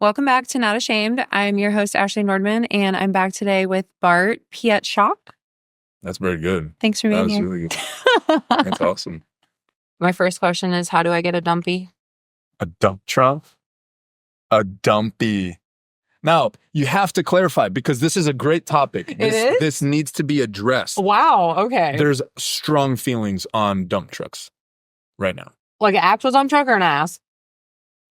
Welcome back to Not Ashamed. I'm your host, Ashley Nordman, and I'm back today with Bart Pietrzak. That's very good. Thanks for being here. That was really good. That's awesome. My first question is, how do I get a dumpy? A dump truck? A dumpy. Now, you have to clarify because this is a great topic. This needs to be addressed. Wow, okay. There's strong feelings on dump trucks right now. Like an actual dump truck or an ass?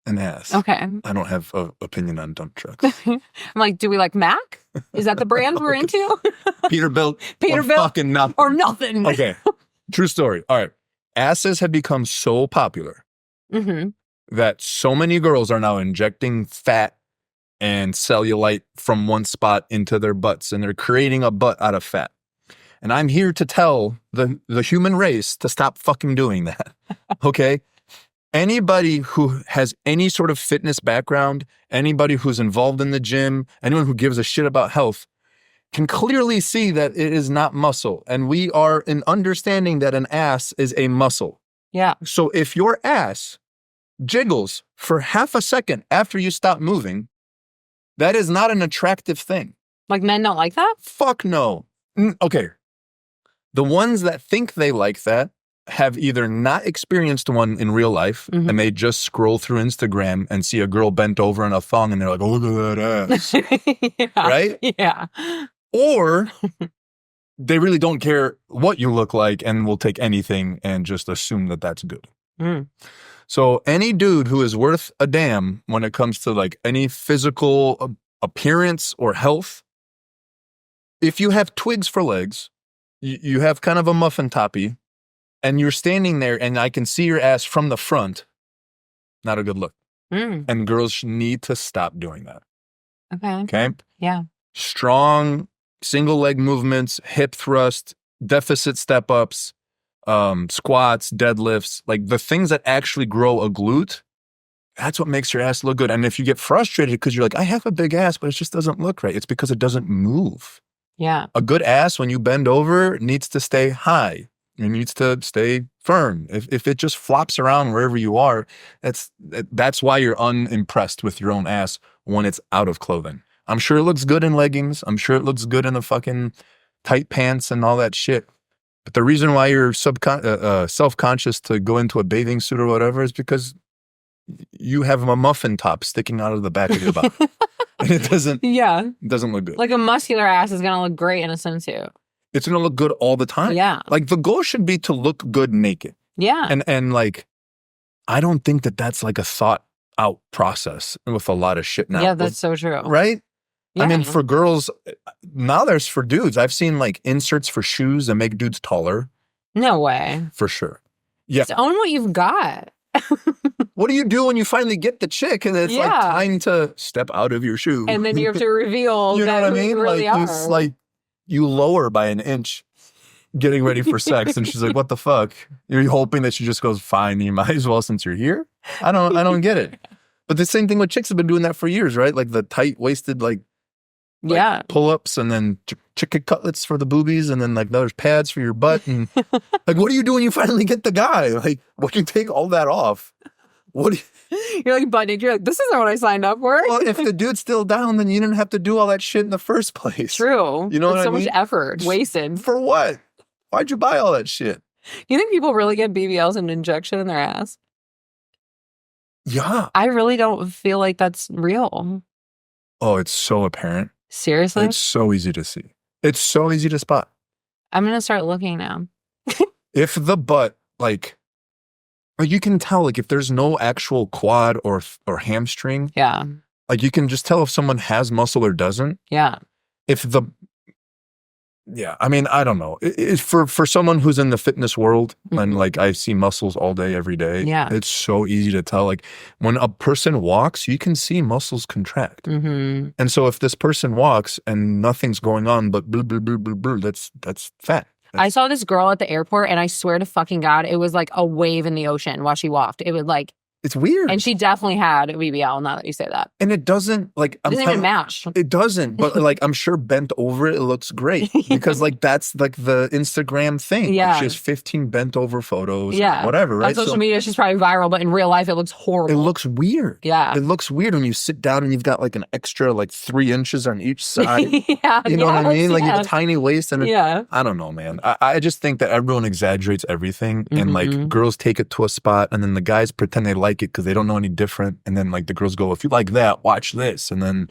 An ass. Okay. I don't have an opinion on dump trucks. I'm like, do we like Mac? Is that the brand we're into? Peterbilt. Peterbilt. Fucking nothing. Or nothing. Okay. True story. All right. Asses have become so popular that so many girls are now injecting fat and cellulite from one spot into their butts, and they're creating a butt out of fat. And I'm here to tell the human race to stop fucking doing that. Okay? Anybody who has any sort of fitness background, anybody who's involved in the gym, anyone who gives a shit about health can clearly see that it is not muscle. And we are in understanding that an ass is a muscle. Yeah. So if your ass jiggles for half a second after you stop moving, that is not an attractive thing. Like men don't like that? Fuck no. Okay. The ones that think they like that have either not experienced one in real life and they just scroll through Instagram and see a girl bent over in a thong and they're like, oh, look at that ass. Yeah. Right? Yeah. Or they really don't care what you look like and will take anything and just assume that that's good. So any dude who is worth a damn when it comes to like any physical appearance or health, if you have twigs for legs, you have kind of a muffin toppy, and you're standing there and I can see your ass from the front, not a good look. And girls need to stop doing that. Okay? Yeah. Strong single leg movements, hip thrust, deficit step ups, squats, deadlifts, like the things that actually grow a glute, that's what makes your ass look good. And if you get frustrated because you're like, I have a big ass, but it just doesn't look right, it's because it doesn't move. Yeah. A good ass, when you bend over, needs to stay high. It needs to stay firm. If it just flops around wherever you are, that's why you're unimpressed with your own ass when it's out of clothing. I'm sure it looks good in leggings. I'm sure it looks good in the fucking tight pants and all that shit. But the reason why you're self-conscious to go into a bathing suit or whatever is because you have a muffin top sticking out of the back of your butt. And it doesn't look good. Like a muscular ass is going to look great in a swimsuit. It's going to look good all the time. Yeah. Like the goal should be to look good naked. Yeah. And like, I don't think that that's like a thought out process with a lot of shit now. Yeah, that's so true. Right? Yeah. I mean, for girls, now there's for dudes. I've seen like inserts for shoes that make dudes taller. No way. For sure. Yeah. Just own what you've got. What do you do when you finally get the chick and it's like time to step out of your shoe? And then you have to reveal you know what I mean? Really like it's like you lower by an inch getting ready for sex and she's like, what the fuck? You're hoping that she just goes, fine, you might as well since you're here? I don't get it. But the same thing with chicks have been doing that for years, right? Like the tight waisted like pull-ups and then chicken cutlets for the boobies and then like there's pads for your butt and like what do you do when you finally get the guy? Like when you take all that off, what do you're like butt naked, you're like, this isn't what I signed up for. Well, if the dude's still down, then you didn't have to do all that shit in the first place. True. You know what I mean? So much effort wasted. For what? Why'd you buy all that shit? You think people really get BBLs and injection in their ass? Yeah. I really don't feel like that's real. Oh, it's so apparent. Seriously? It's so easy to see. It's so easy to spot. I'm going to start looking now. If the butt, like you can tell, like if there's no actual quad or hamstring. Yeah. Like you can just tell if someone has muscle or doesn't. Yeah. I mean, I don't know. For someone who's in the fitness world and like I see muscles all day, every day. Yeah. It's so easy to tell. Like when a person walks, you can see muscles contract. And so if this person walks and nothing's going on but blah, blah, blah, blah, blah, that's fat. I saw this girl at the airport and I swear to fucking God, it was like a wave in the ocean while she walked. It was like It's weird. And she definitely had a BBL, now that you say that. And it doesn't, like... It doesn't even match. It doesn't, but like, I'm sure bent over it looks great. Because like, that's like the Instagram thing. Yeah. Like, she has 15 bent over photos. Yeah. Whatever, right? On social media, she's probably viral, but in real life, it looks horrible. It looks weird. Yeah. It looks weird when you sit down and you've got like an extra like 3 inches on each side. Yeah. You know what I mean? Like you have a tiny waist and I don't know, man. I just think that everyone exaggerates everything and like girls take it to a spot and then the guys pretend they like it because they don't know any different. And then like the girls go, if you like that, watch this. And then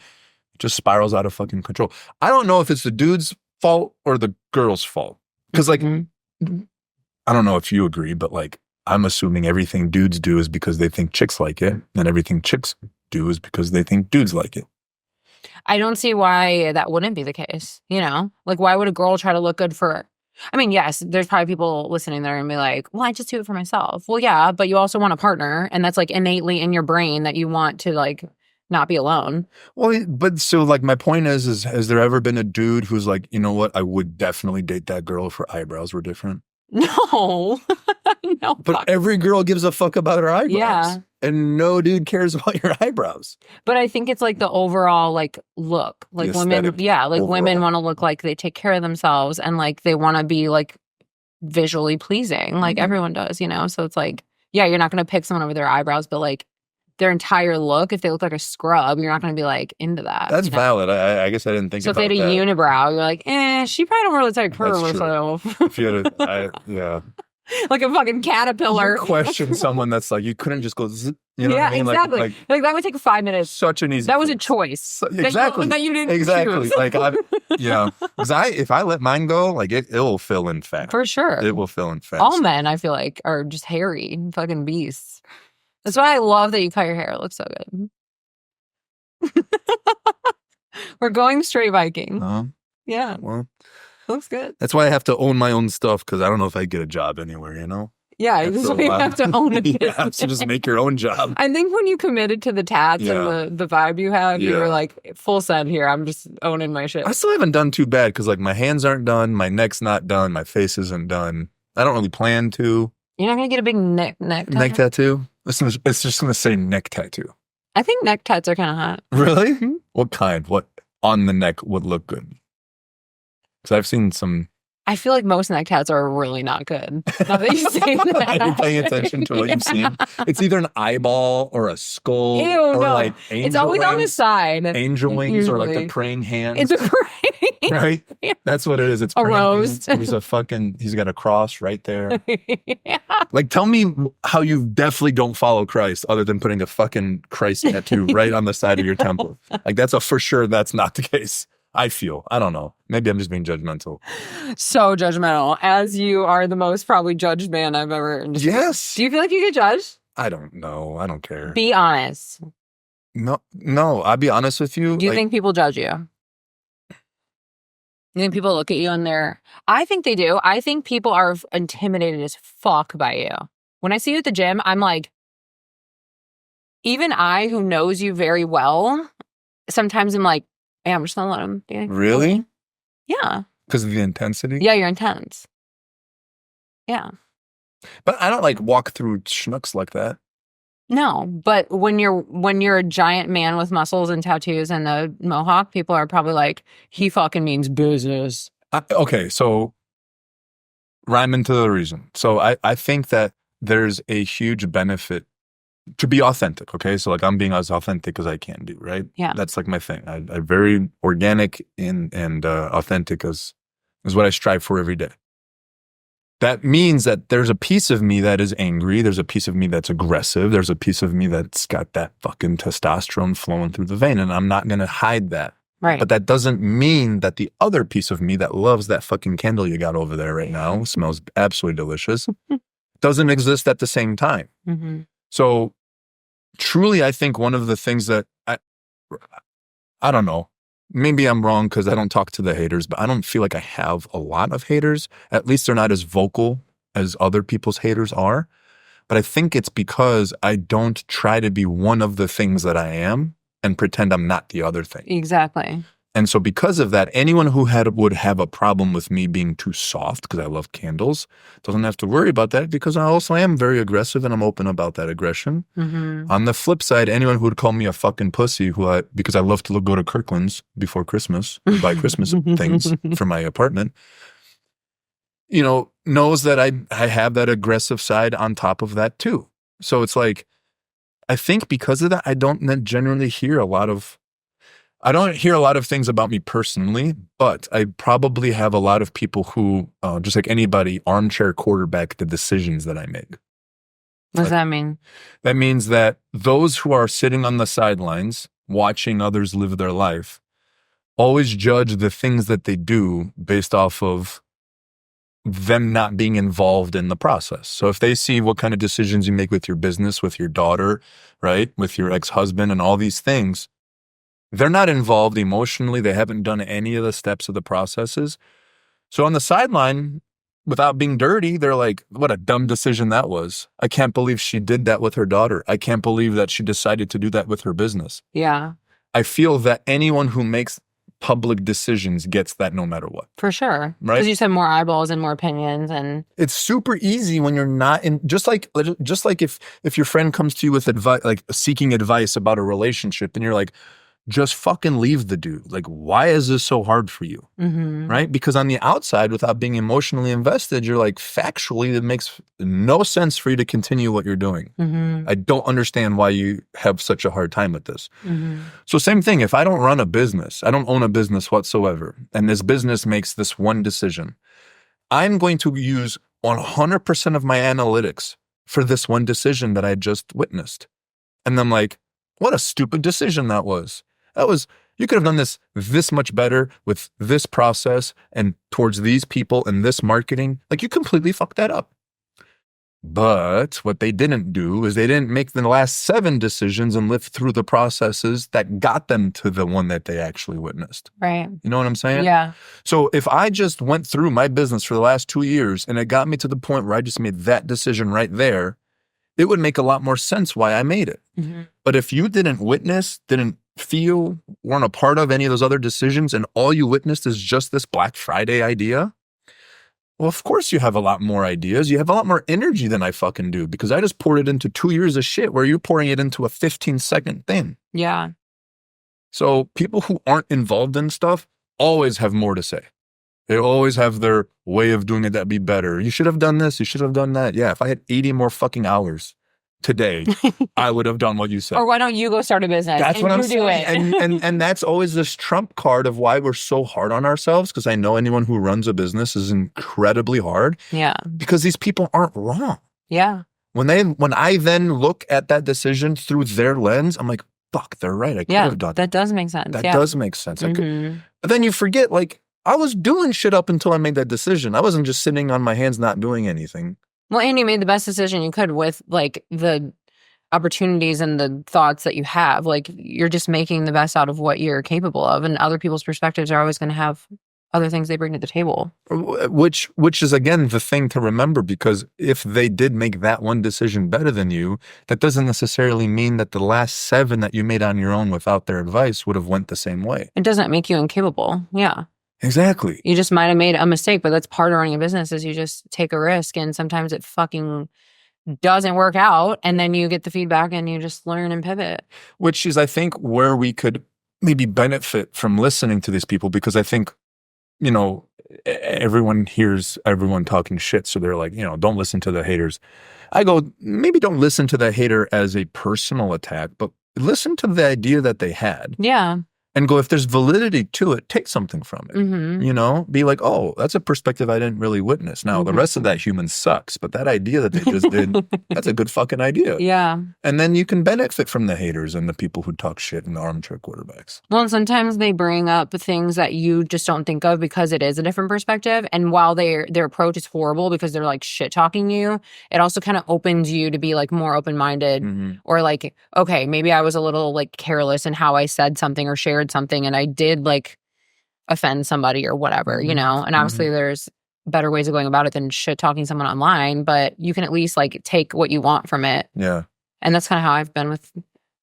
it just spirals out of fucking control. I don't know if it's the dude's fault or the girl's fault. Because like, I don't know if you agree, but like, I'm assuming everything dudes do is because they think chicks like it. And everything chicks do is because they think dudes like it. I don't see why that wouldn't be the case. You know, like why would a girl try to look good for... I mean, yes, there's probably people listening there and be like, well, I just do it for myself. Well, yeah, but you also want a partner. And that's like innately in your brain that you want to like not be alone. Well, but so like my point is has there ever been a dude who's like, you know what, I would definitely date that girl if her eyebrows were different? No. No. But every girl gives a fuck about her eyebrows. Yeah. And no dude cares about your eyebrows. But I think it's like the overall like look. Like women, women want to look like they take care of themselves and like they want to be like visually pleasing, like everyone does, you know? So it's like, yeah, you're not going to pick someone over their eyebrows, but like their entire look, if they look like a scrub, you're not going to be like into that. That's valid. I guess I didn't think about that. So if they had a unibrow, you're like, she probably don't really take care of herself. If you had yeah. Like a fucking caterpillar. You question someone that's like, you couldn't just go, zzz, you know what I mean? Exactly. Like that would take 5 minutes. Such an easy. That was a choice. Exactly. That you didn't exactly. choose. Like, yeah. Because if I let mine go, like it will fill in fat. For sure. It will fill in fat. All men, I feel like, are just hairy fucking beasts. That's why I love that you cut your hair. It looks so good. We're going straight Viking. Yeah. Well, looks good. That's why I have to own my own stuff because I don't know if I get a job anywhere, you know? Yeah, that's why you have to own it. You have to just make your own job. I think when you committed to the tats and the vibe you have, you were like, full send here. I'm just owning my shit. I still haven't done too bad because like my hands aren't done, my neck's not done, my face isn't done. I don't really plan to. You're not going to get a big neck tattoo? Neck tattoo? It's just going to say neck tattoo. I think neck tats are kind of hot. Really? What kind? What on the neck would look good? Because I've seen some... I feel like most neck tats are really not good. Now that you say that. Are you paying attention to what you've seen? It's either an eyeball or a skull or like angel It's always wings, on the side. Angel wings or like the praying hands. It's a praying. Right? That's what it is. It's a rose. He's got a cross right there. Like, tell me how you definitely don't follow Christ other than putting a fucking Christ tattoo right on the side of your temple. Like, that's a for sure that's not the case. I feel. I don't know. Maybe I'm just being judgmental. So judgmental. As you are the most probably judged man I've ever... Yes. Do you feel like you get judged? I don't know. I don't care. Be honest. No. I'll be honest with you. Do you think people judge you? You think people look at you and they're... I think they do. I think people are intimidated as fuck by you. When I see you at the gym, I'm like... Even I, who knows you very well, sometimes I'm like, hey, I'm just gonna let him do it. Really? Yeah. Because of the intensity? Yeah, you're intense. Yeah. But I don't like walk through schnooks like that. No, but when you're a giant man with muscles and tattoos and the mohawk, people are probably like, he fucking means business. Okay, so rhyme into the reason. So I think that there's a huge benefit to be authentic, okay? So like I'm being as authentic as I can be, right? Yeah. That's like my thing. I very organic and authentic is what I strive for every day. That means that there's a piece of me that is angry. There's a piece of me that's aggressive. There's a piece of me that's got that fucking testosterone flowing through the vein, and I'm not going to hide that. Right. But that doesn't mean that the other piece of me that loves that fucking candle you got over there right now, smells absolutely delicious, doesn't exist at the same time. Mm-hmm. So truly, I think one of the things that I don't know, maybe I'm wrong because I don't talk to the haters, but I don't feel like I have a lot of haters. At least they're not as vocal as other people's haters are. But I think it's because I don't try to be one of the things that I am and pretend I'm not the other thing. Exactly. And so because of that, anyone who would have a problem with me being too soft, because I love candles, doesn't have to worry about that, because I also am very aggressive and I'm open about that aggression. Mm-hmm. On the flip side, anyone who would call me a fucking pussy, because I love to go to Kirkland's before Christmas, buy Christmas things for my apartment, knows that I have that aggressive side on top of that too. So it's like, I think because of that, I don't generally hear a lot of things about me personally, but I probably have a lot of people who, just like anybody, armchair quarterback the decisions that I make. What does that mean? That means that those who are sitting on the sidelines, watching others live their life, always judge the things that they do based off of them not being involved in the process. So if they see what kind of decisions you make with your business, with your daughter, right, with your ex-husband and all these things, they're not involved emotionally. They haven't done any of the steps of the processes. So on the sideline, without being dirty, they're like, what a dumb decision that was. I can't believe she did that with her daughter. I can't believe that she decided to do that with her business. Yeah. I feel that anyone who makes public decisions gets that no matter what. For sure. Right? Because you said more eyeballs and more opinions, and it's super easy when you're not in, just like if your friend comes to you with advice, like seeking advice about a relationship, and you're like, just fucking leave the dude. Like, why is this so hard for you? Mm-hmm. Right? Because on the outside, without being emotionally invested, you're like, factually, it makes no sense for you to continue what you're doing. Mm-hmm. I don't understand why you have such a hard time with this. Mm-hmm. So same thing, if I don't run a business, I don't own a business whatsoever, and this business makes this one decision, I'm going to use 100% of my analytics for this one decision that I just witnessed. And I'm like, what a stupid decision that was. You could have done this much better with this process and towards these people and this marketing. Like, you completely fucked that up. But what they didn't do is they didn't make the last 7 decisions and live through the processes that got them to the one that they actually witnessed. Right. You know what I'm saying? Yeah. So if I just went through my business for the last 2 years and it got me to the point where I just made that decision right there, it would make a lot more sense why I made it. Mm-hmm. But if you didn't witness, didn't feel, weren't a part of any of those other decisions, and all you witnessed is just this Black Friday idea, well, of course you have a lot more ideas. You have a lot more energy than I fucking do, because I just poured it into 2 years of shit where you're pouring it into a 15-second thing. Yeah. So people who aren't involved in stuff always have more to say. They always have their way of doing it that'd be better. You should have done this. You should have done that. Yeah, if I had 80 more fucking hours today, I would have done what you said. Or why don't you go start a business? That's what I'm saying. Do it. and that's always this trump card of why we're so hard on ourselves, because I know anyone who runs a business is incredibly hard. Yeah. Because these people aren't wrong. Yeah. When I then look at that decision through their lens, I'm like, fuck, they're right. I could have done that. Does make sense. That does make sense. But then you forget, like, I was doing shit up until I made that decision. I wasn't just sitting on my hands not doing anything. Well, and you made the best decision you could with, like, the opportunities and the thoughts that you have. Like, you're just making the best out of what you're capable of, and other people's perspectives are always going to have other things they bring to the table. Which is, again, the thing to remember, because if they did make that one decision better than you, that doesn't necessarily mean that the last 7 that you made on your own without their advice would have went the same way. It doesn't make you incapable. Yeah. Exactly. You just might have made a mistake, but that's part of running a business, is you just take a risk, and sometimes it fucking doesn't work out, and then you get the feedback and you just learn and pivot. Which is, I think, where we could maybe benefit from listening to these people, because I think, everyone hears everyone talking shit, so they're like, don't listen to the haters. I go, maybe don't listen to the hater as a personal attack, but listen to the idea that they had. Yeah. And go, if there's validity to it, take something from it. Mm-hmm. Be like, oh, that's a perspective I didn't really witness. Now, the rest of that human sucks, but that idea that they just did, that's a good fucking idea. Yeah. And then you can benefit from the haters and the people who talk shit and the armchair quarterbacks. Well, and sometimes they bring up things that you just don't think of because it is a different perspective. And while their approach is horrible because they're like shit talking you, it also kind of opens you to be like more open-minded, or like, okay, maybe I was a little like careless in how I said something or shared something, and I did like offend somebody or whatever, and obviously there's better ways of going about it than shit talking someone online, but you can at least like take what you want from it. Yeah. And that's kind of how I've been with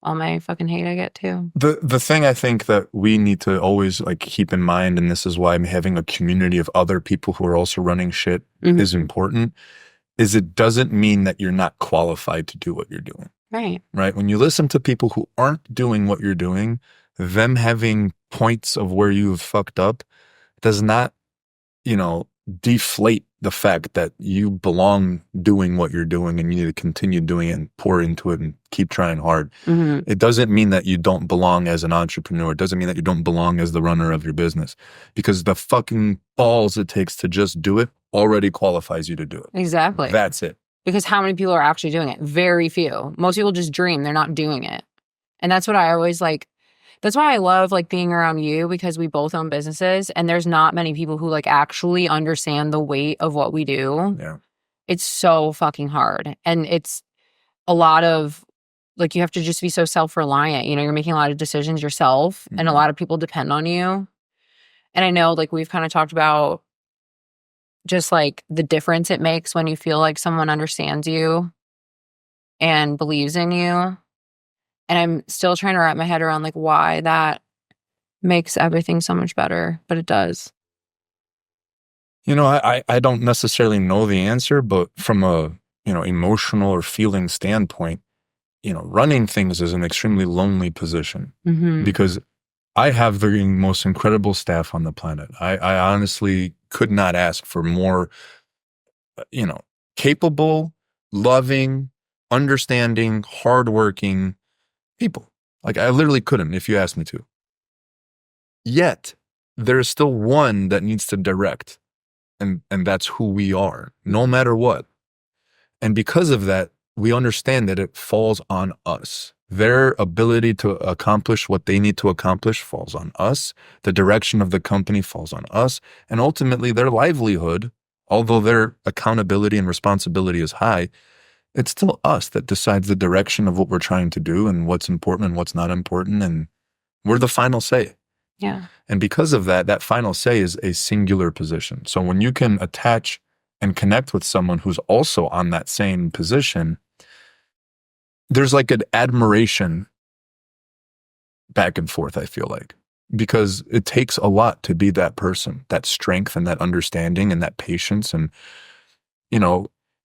all my fucking hate I get too. The thing I think that we need to always like keep in mind, and this is why I'm having a community of other people who are also running shit is important, is it doesn't mean that you're not qualified to do what you're doing. Right. Right. When you listen to people who aren't doing what you're doing, them having points of where you've fucked up does not, deflate the fact that you belong doing what you're doing and you need to continue doing it and pour into it and keep trying hard. It doesn't mean that you don't belong as an entrepreneur. It doesn't mean that you don't belong as the runner of your business, because the fucking balls it takes to just do it already qualifies you to do it. Exactly. That's it. Because how many people are actually doing it? Very few. Most people just dream. They're not doing it. And that's what I always like. That's why I love like being around you, because we both own businesses and there's not many people who like actually understand the weight of what we do. Yeah. It's so fucking hard. And it's a lot of like, you have to just be so self-reliant. You're making a lot of decisions yourself and a lot of people depend on you. And I know like we've kind of talked about just like the difference it makes when you feel like someone understands you and believes in you. And I'm still trying to wrap my head around like why that makes everything so much better, but it does. I don't necessarily know the answer, but from a, emotional or feeling standpoint, running things is an extremely lonely position because I have the most incredible staff on the planet. I honestly could not ask for more, capable, loving, understanding, hardworking people. Like I literally couldn't if you asked me to. Yet there's still one that needs to direct, and that's who we are, no matter what. And because of that, we understand that it falls on us. Their ability to accomplish what they need to accomplish falls on us. The direction of the company falls on us. And ultimately their livelihood, although their accountability and responsibility is high, it's still us that decides the direction of what we're trying to do and what's important and what's not important. And we're the final say. Yeah. And because of that, that final say is a singular position. So when you can attach and connect with someone who's also on that same position, there's like an admiration back and forth, I feel like, because it takes a lot to be that person, that strength and that understanding and that patience. And,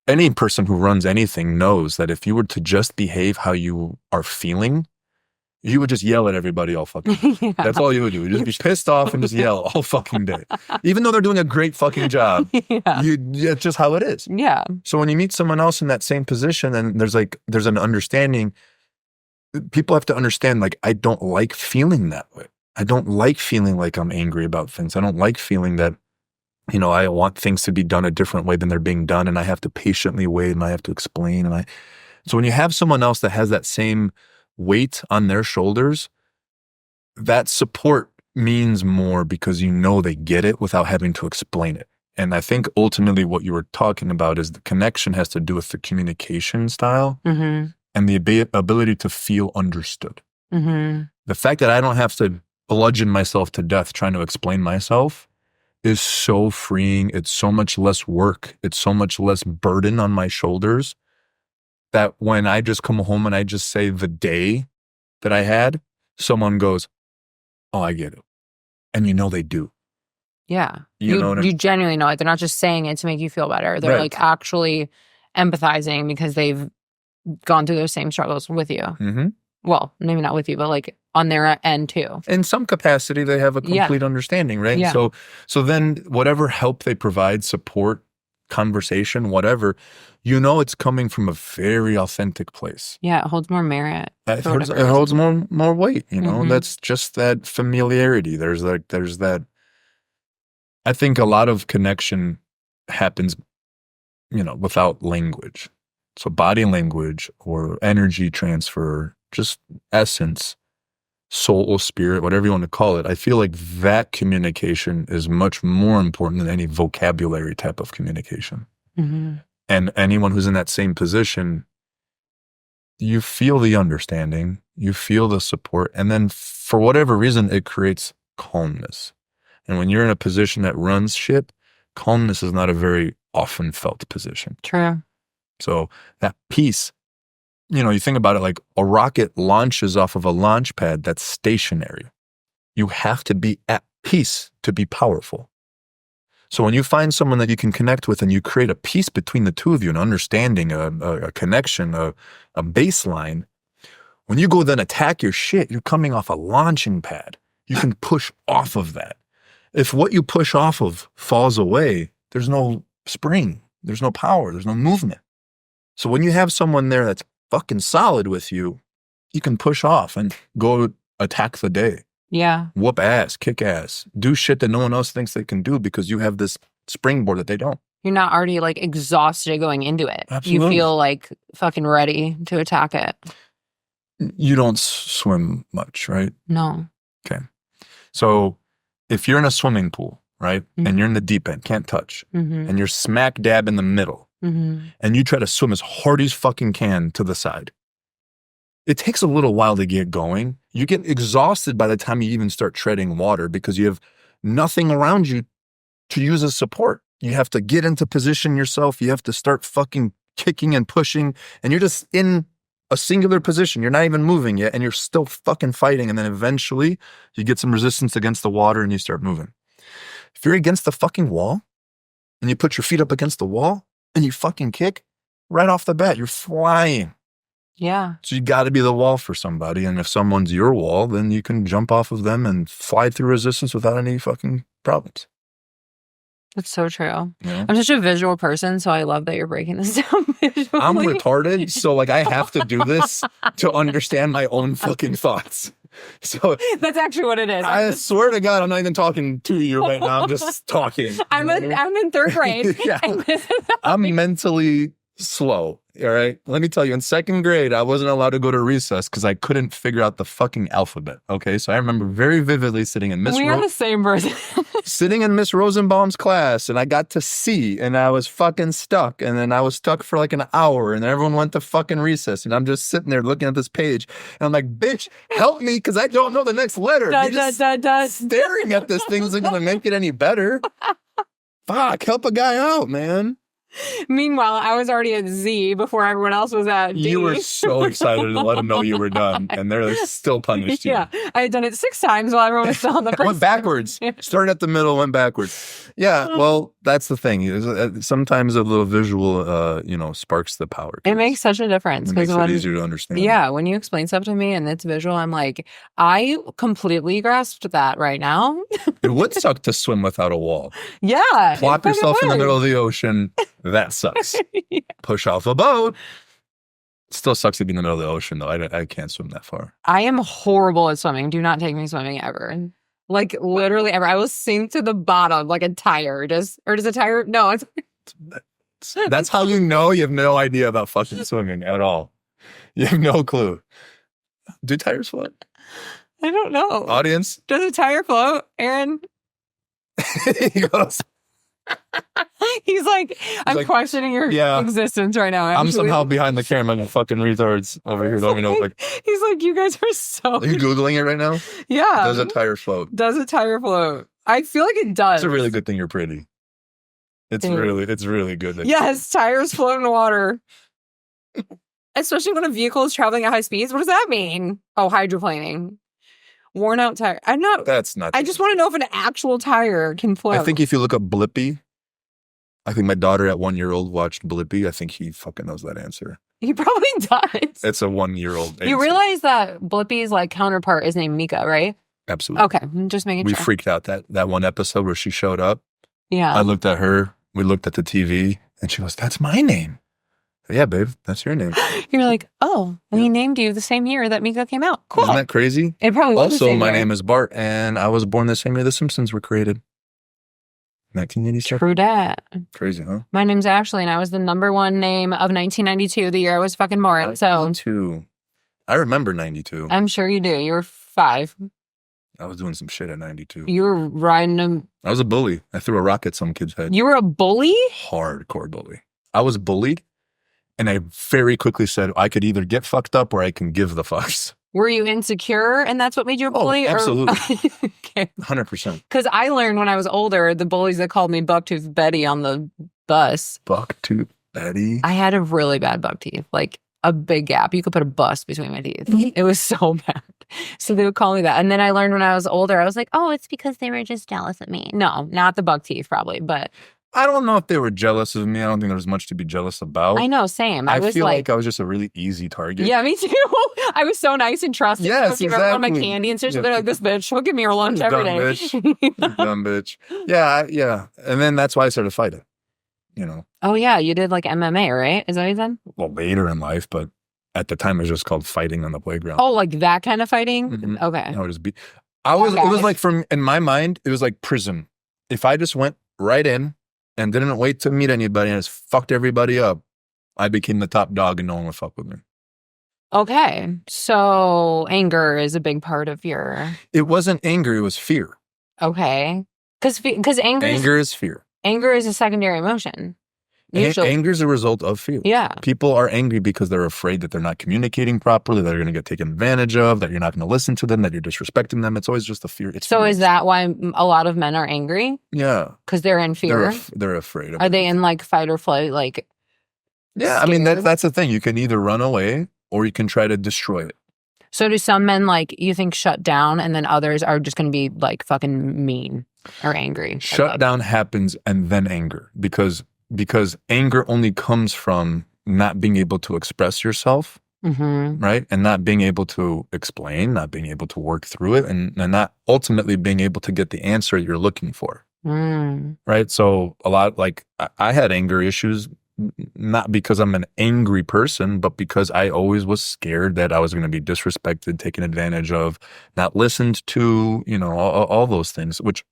any person who runs anything knows that if you were to just behave how you are feeling, you would just yell at everybody all fucking day. Yeah. That's all you would do. You'd just be pissed off and just yell all fucking day. Even though they're doing a great fucking job, it's just how it is. Yeah. So when you meet someone else in that same position and there's an understanding, people have to understand, like, I don't like feeling that way. I don't like feeling like I'm angry about things. I don't like feeling that, I want things to be done a different way than they're being done, and I have to patiently wait and I have to explain. So when you have someone else that has that same weight on their shoulders, that support means more because they get it without having to explain it. And I think ultimately what you were talking about is the connection has to do with the communication style and the ability to feel understood. The fact that I don't have to bludgeon myself to death trying to explain myself is so freeing. It's so much less work. It's so much less burden on my shoulders that when I just come home and I just say the day that I had, someone goes, oh, I get it. And they do. Yeah. You genuinely know it. They're not just saying it to make you feel better. They're like actually empathizing because they've gone through those same struggles with you. Well, maybe not with you, but like on their end too. In some capacity, they have a complete understanding, right? Yeah. So then whatever help they provide, support, conversation, whatever, it's coming from a very authentic place. Yeah, it holds more merit. It holds more weight, That's just that familiarity. There's that. I think a lot of connection happens, without language. So body language or energy transfer, just essence, soul, spirit, whatever you want to call it. I feel like that communication is much more important than any vocabulary type of communication. And anyone who's in that same position, you feel the understanding, you feel the support, and then for whatever reason, it creates calmness. And when you're in a position that runs shit, calmness is not a very often felt position. True. So that peace you think about it like a rocket launches off of a launch pad that's stationary. You have to be at peace to be powerful. So when you find someone that you can connect with and you create a peace between the two of you, an understanding, a connection, a baseline, when you go then attack your shit, you're coming off a launching pad. You can push off of that. If what you push off of falls away, there's no spring, there's no power, there's no movement. So when you have someone there that's fucking solid with you, you can push off and go attack the day. Yeah. Whoop ass, kick ass, do shit that no one else thinks they can do because you have this springboard that they don't. You're not already like exhausted going into it. Absolutely. You feel like fucking ready to attack it. You don't swim much, right? No. Okay. So if you're in a swimming pool, right, and you're in the deep end, can't touch, and you're smack dab in the middle, and you try to swim as hard as fucking can to the side, it takes a little while to get going. You get exhausted by the time you even start treading water because you have nothing around you to use as support. You have to get into position yourself. You have to start fucking kicking and pushing, and you're just in a singular position. You're not even moving yet, and you're still fucking fighting. And then eventually you get some resistance against the water and you start moving. If you're against the fucking wall and you put your feet up against the wall and you fucking kick, right off the bat, you're flying. Yeah. So you got to be the wall for somebody. And if someone's your wall, then you can jump off of them and fly through resistance without any fucking problems. That's so true. Yeah. I'm such a visual person, so I love that you're breaking this down visually. I'm retarded, so like I have to do this to understand my own fucking thoughts. So that's actually what it is. I swear to God, I'm not even talking to you right now. I'm just talking. I'm in third grade. Yeah. I'm mentally slow. All right. Let me tell you, in second grade, I wasn't allowed to go to recess because I couldn't figure out the fucking alphabet. Okay. So I remember very vividly sitting in We are the same person. sitting in Miss Rosenbaum's class, and I got to C, and I was fucking stuck. And then I was stuck for like an hour, and everyone went to fucking recess. And I'm just sitting there looking at this page, and I'm like, bitch, help me, because I don't know the next letter. Staring at this thing isn't going to make it any better. Fuck, help a guy out, man. Meanwhile, I was already at Z before everyone else was at D. You were so excited to let them know you were done, and they're still punished you. Yeah, I had done it 6 times while everyone was still on the first. Went backwards. Started at the middle, went backwards. Yeah, well, that's the thing. Sometimes a little visual, sparks the power. It makes such a difference. It makes it easier to understand. Yeah, when you explain stuff to me and it's visual, I'm like, I completely grasped that right now. It would suck to swim without a wall. Yeah. Plop yourself in the middle of the ocean. That sucks. Yeah. Push off a boat. It still sucks to be in the middle of the ocean, though. I can't swim that far. I am horrible at swimming. Do not take me swimming ever. Like, literally ever. I will sink to the bottom like a tire. Does a tire? No. That's how you know you have no idea about fucking swimming at all. You have no clue. Do tires float? I don't know. Audience? Does a tire float, Aaron? He goes... He's like, I'm questioning your existence right now. Actually. I'm somehow behind the camera and fucking retards over here. Don't even know. He's like, you guys are so. Are you Googling it right now? Yeah. Does a tire float? Does a tire float? I feel like it does. It's a really good thing you're pretty. It's really good. Yes, tires float in water. Especially when a vehicle is traveling at high speeds. What does that mean? Oh, hydroplaning. Worn out tire. I'm not. That's not. I just want to know if an actual tire can float. I think if you look up Blippi, I think my daughter at 1 year old watched Blippi. I think he fucking knows that answer. He probably does. It's a 1 year old. You realize that Blippi's like counterpart is named Mika, right? Absolutely. Okay, I'm just making sure. We freaked out that one episode where she showed up. Yeah. I looked at her. We looked at the TV, and she goes, "That's my name." Yeah, babe, that's your name. You're like, oh, we named you the same year that Mika came out. Cool. Isn't that crazy? It probably was Also, my name is Bart, and I was born the same year The Simpsons were created. 1987. True dat. Crazy, huh? My name's Ashley, and I was the #1 name of 1992, the year I was fucking born. So 92. I remember 92. I'm sure you do. You were 5. I was doing some shit at 92. You were riding them. I was a bully. I threw a rock at some kid's head. You were a bully? Hardcore bully. I was bullied. And I very quickly said, I could either get fucked up or I can give the fucks. Were you insecure and that's what made you a bully? Oh, absolutely. Okay. 100%. Because I learned when I was older, the bullies that called me Bucktooth Betty on the bus. Bucktooth Betty? I had a really bad buck teeth. Like, a big gap. You could put a bus between my teeth. It was so bad. So they would call me that. And then I learned when I was older, I was like, oh, it's because they were just jealous of me. No, not the buck teeth probably, but. I don't know if they were jealous of me. I don't think there was much to be jealous about. I know, same. I feel like I was just a really easy target. Yeah, me too. I was so nice and trusting. Yes, exactly. On my candy and stuff. They're like, this bitch, she'll give me her lunch every day. Dumb bitch. Yeah. And then that's why I started fighting. Oh, yeah. You did like MMA, right? Is that what you said? Well, later in life, but at the time it was just called fighting on the playground. Oh, like that kind of fighting? Mm-hmm. Okay. It was like in my mind, it was like prison. If I just went right in and didn't wait to meet anybody and just fucked everybody up, I became the top dog and no one would fuck with me. Okay. So anger is a big part of your... It wasn't anger, it was fear. Okay. Because anger is fear. Anger is a secondary emotion. Usually. Anger is a result of fear. Yeah. People are angry because they're afraid that they're not communicating properly, that they're going to get taken advantage of, that you're not going to listen to them, that you're disrespecting them. It's always just a fear. So is that why a lot of men are angry? Yeah. Because they're in fear? They're afraid of Are they in like fight or flight? Like, yeah, scared? I mean, that's the thing. You can either run away or you can try to destroy it. So do some men, like, you think shut down and then others are just going to be like fucking mean or angry? Shut down happens and then anger because anger only comes from not being able to express yourself, right? And not being able to explain, not being able to work through it, and not ultimately being able to get the answer you're looking for, right? So a lot, like, I had anger issues, not because I'm an angry person, but because I always was scared that I was going to be disrespected, taken advantage of, not listened to, all those things, which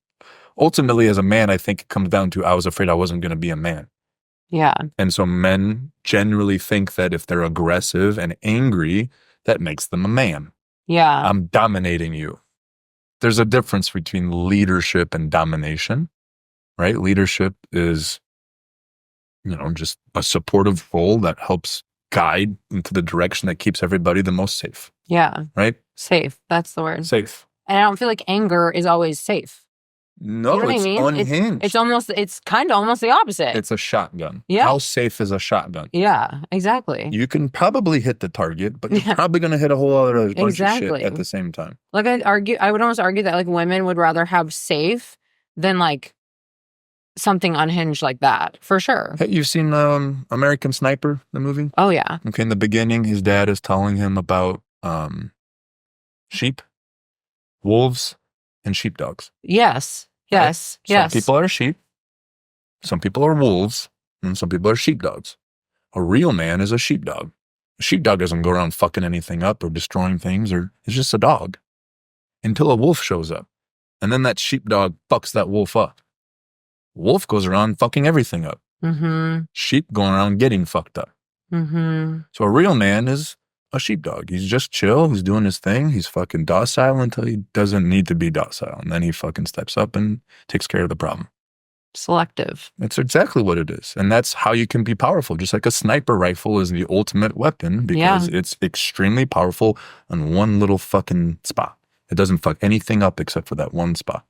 ultimately, as a man, I think it comes down to I was afraid I wasn't going to be a man. Yeah. And so men generally think that if they're aggressive and angry, that makes them a man. Yeah. I'm dominating you. There's a difference between leadership and domination, right? Leadership is, just a supportive role that helps guide into the direction that keeps everybody the most safe. Yeah. Right? Safe. That's the word. Safe. And I don't feel like anger is always safe. No, it's unhinged. It's kind of almost the opposite. It's a shotgun. Yeah. How safe is a shotgun? Yeah, exactly. You can probably hit the target, but you're probably going to hit a whole other bunch of shit at the same time. Like I would almost argue that like women would rather have safe than like something unhinged like that, for sure. Hey, you've seen American Sniper, the movie? Oh, yeah. Okay, in the beginning, his dad is telling him about sheep, wolves, and sheepdogs. Yes. Right? Some people are sheep, some people are wolves, and some people are sheepdogs. A real man is a sheepdog. A sheepdog doesn't go around fucking anything up or destroying things, or it's just a dog. Until a wolf shows up. And then that sheepdog fucks that wolf up. Wolf goes around fucking everything up. Sheep going around getting fucked up. So a real man is a sheepdog. He's just chill. He's doing his thing. He's fucking docile until he doesn't need to be docile. And then he fucking steps up and takes care of the problem. Selective. That's exactly what it is. And that's how you can be powerful. Just like a sniper rifle is the ultimate weapon because it's extremely powerful on one little fucking spot. It doesn't fuck anything up except for that one spot.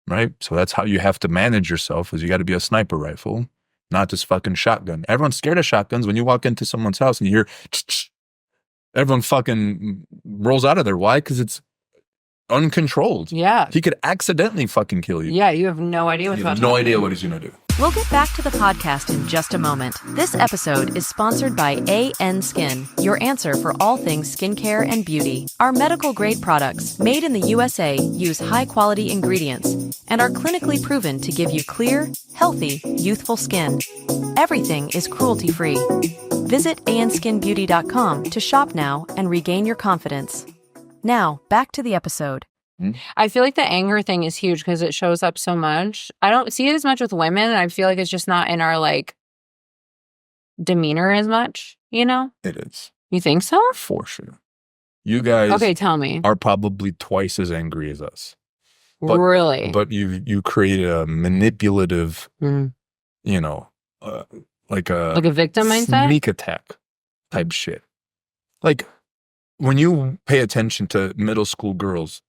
Right? So that's how you have to manage yourself is you got to be a sniper rifle, not just fucking shotgun. Everyone's scared of shotguns. When you walk into someone's house and you hear everyone fucking rolls out of there. Why? Because it's uncontrolled. Yeah. He could accidentally fucking kill you. Yeah, you have no idea what's about to happen. No idea what he's going to do. We'll get back to the podcast in just a moment. This episode is sponsored by AN Skin, your answer for all things skincare and beauty. Our medical-grade products, made in the USA, use high-quality ingredients and are clinically proven to give you clear, healthy, youthful skin. Everything is cruelty-free. Visit anskinbeauty.com to shop now and regain your confidence. Now, back to the episode. I feel like the anger thing is huge because it shows up so much. I don't see it as much with women. I feel like it's just not in our like demeanor as much, you know? It is. You think so? For sure. You guys tell me. Are probably twice as angry as us. Really? But you create a manipulative, like a victim mindset? Sneak attack type shit. Like when you pay attention to middle school girls,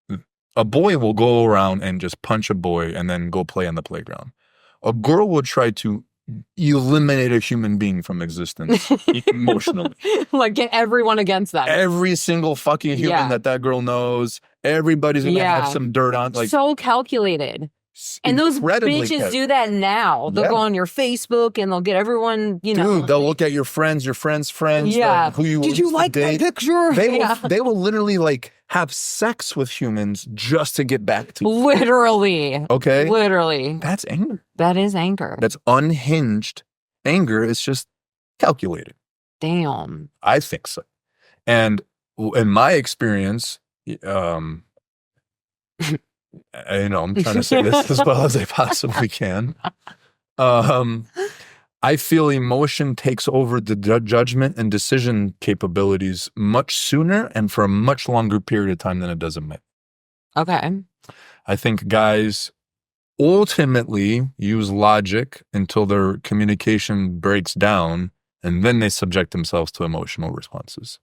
a boy will go around and just punch a boy and then go play on the playground. A girl will try to you eliminate a human being from existence emotionally. Like get everyone against that. Every single fucking human that girl knows. Everybody's gonna have some dirt on. Like so calculated. And those bitches do that now. They'll go on your Facebook and they'll get everyone, you know. Dude, they'll look at your friends' friends. Yeah. Did you like that picture? They will literally like have sex with humans just to get back to you. Literally. Okay? Literally. That's anger. That is anger. That's unhinged. Anger is just calculated. I think so. And in my experience, I'm trying to say this as well as I possibly can. I feel emotion takes over the judgment and decision capabilities much sooner and for a much longer period of time than it does in men. Okay. I think guys ultimately use logic until their communication breaks down, and then they subject themselves to emotional responses.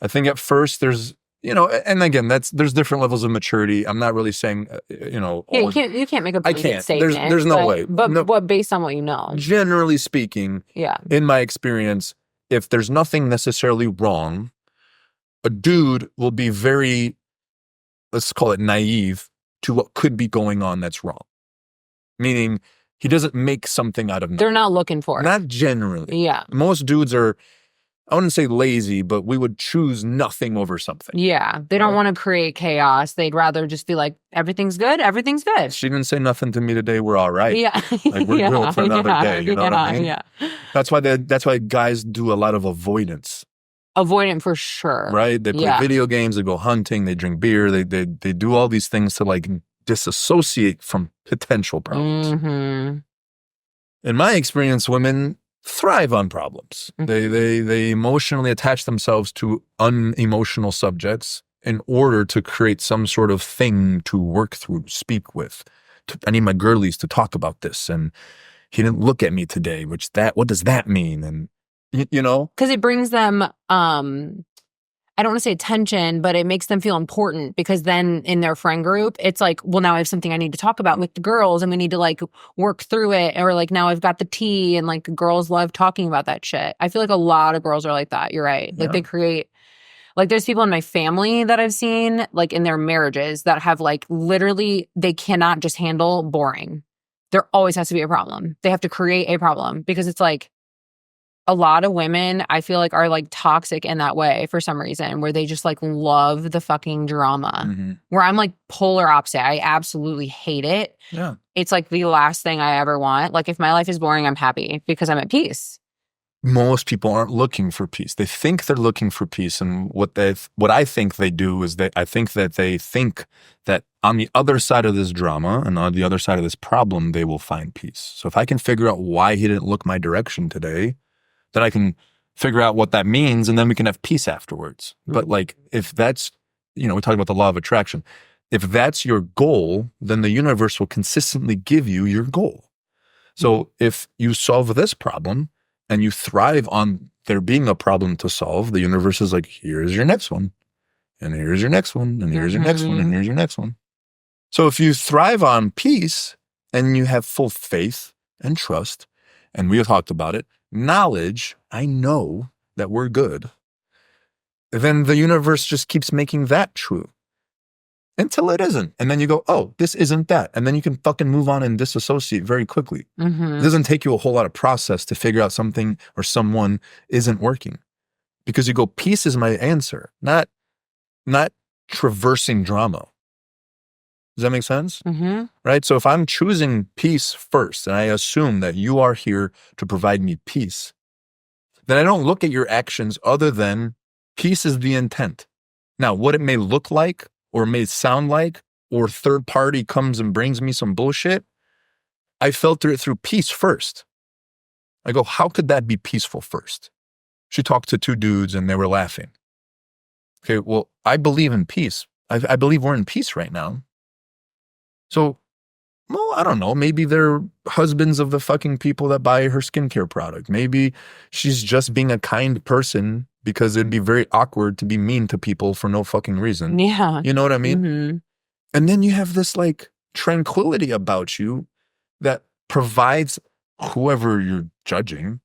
I think at first there's, and again, there's different levels of maturity. I'm not really saying, you can't make a blanket statement. There's no way. But based on what you know. Generally speaking, in my experience, if there's nothing necessarily wrong, a dude will be very, let's call it naive to what could be going on that's wrong. Meaning, he doesn't make something out of nothing. They're not looking for it. Not generally. Yeah. Most dudes are, I wouldn't say lazy, but we would choose nothing over something. Yeah. They don't want to create chaos. They'd rather just be like, everything's good. Everything's good. She didn't say nothing to me today. We're all right. Yeah. Like we're good for another day. You know what I mean? Yeah. That's why guys do a lot of avoidance. Avoidant for sure. Right? They play video games. They go hunting. They drink beer. They do all these things to like disassociate from potential problems. Mm-hmm. In my experience, women thrive on problems. Mm-hmm. They emotionally attach themselves to unemotional subjects in order to create some sort of thing to work through, speak with. I need my girlies to talk about this, and he didn't look at me today. What does that mean? And because it brings them I don't want to say attention, but it makes them feel important, because then in their friend group, it's like, well, now I have something I need to talk about with the girls and we need to like work through it. Or like, now I've got the tea, and like girls love talking about that shit. I feel like a lot of girls are like that. You're right. Like they create, like there's people in my family that I've seen like in their marriages that have like literally, they cannot just handle boring. There always has to be a problem. They have to create a problem, because it's like, a lot of women, I feel like, are like toxic in that way for some reason, where they just like love the fucking drama. Mm-hmm. Where I'm like polar opposite. I absolutely hate it. Yeah. It's like the last thing I ever want. Like if my life is boring, I'm happy because I'm at peace. Most people aren't looking for peace. They think they're looking for peace. And what I think they do is they think that on the other side of this drama and on the other side of this problem, they will find peace. So if I can figure out why he didn't look my direction today, then I can figure out what that means, and then we can have peace afterwards. But like, if that's, we talk about the law of attraction. If that's your goal, then the universe will consistently give you your goal. So if you solve this problem and you thrive on there being a problem to solve, the universe is like, here's your next one, and here's your next one, and here's your next one, and here's your next one. So if you thrive on peace and you have full faith and trust, and we talked about it, knowledge, I know that we're good, then the universe just keeps making that true until it isn't. And then you go, oh, this isn't that. And then you can fucking move on and disassociate very quickly. Mm-hmm. It doesn't take you a whole lot of process to figure out something or someone isn't working, because you go, peace is my answer, not traversing drama. Does that make sense? Mm-hmm. Right? So if I'm choosing peace first, and I assume that you are here to provide me peace, then I don't look at your actions other than peace is the intent. Now, what it may look like or may sound like, or third party comes and brings me some bullshit, I filter it through peace first. I go, how could that be peaceful first? She talked to two dudes and they were laughing. Okay, well, I believe in peace. I believe we're in peace right now. So, well, I don't know. Maybe they're husbands of the fucking people that buy her skincare product. Maybe she's just being a kind person, because it'd be very awkward to be mean to people for no fucking reason. Yeah. You know what I mean? Mm-hmm. And then you have this like tranquility about you that provides whoever you're judging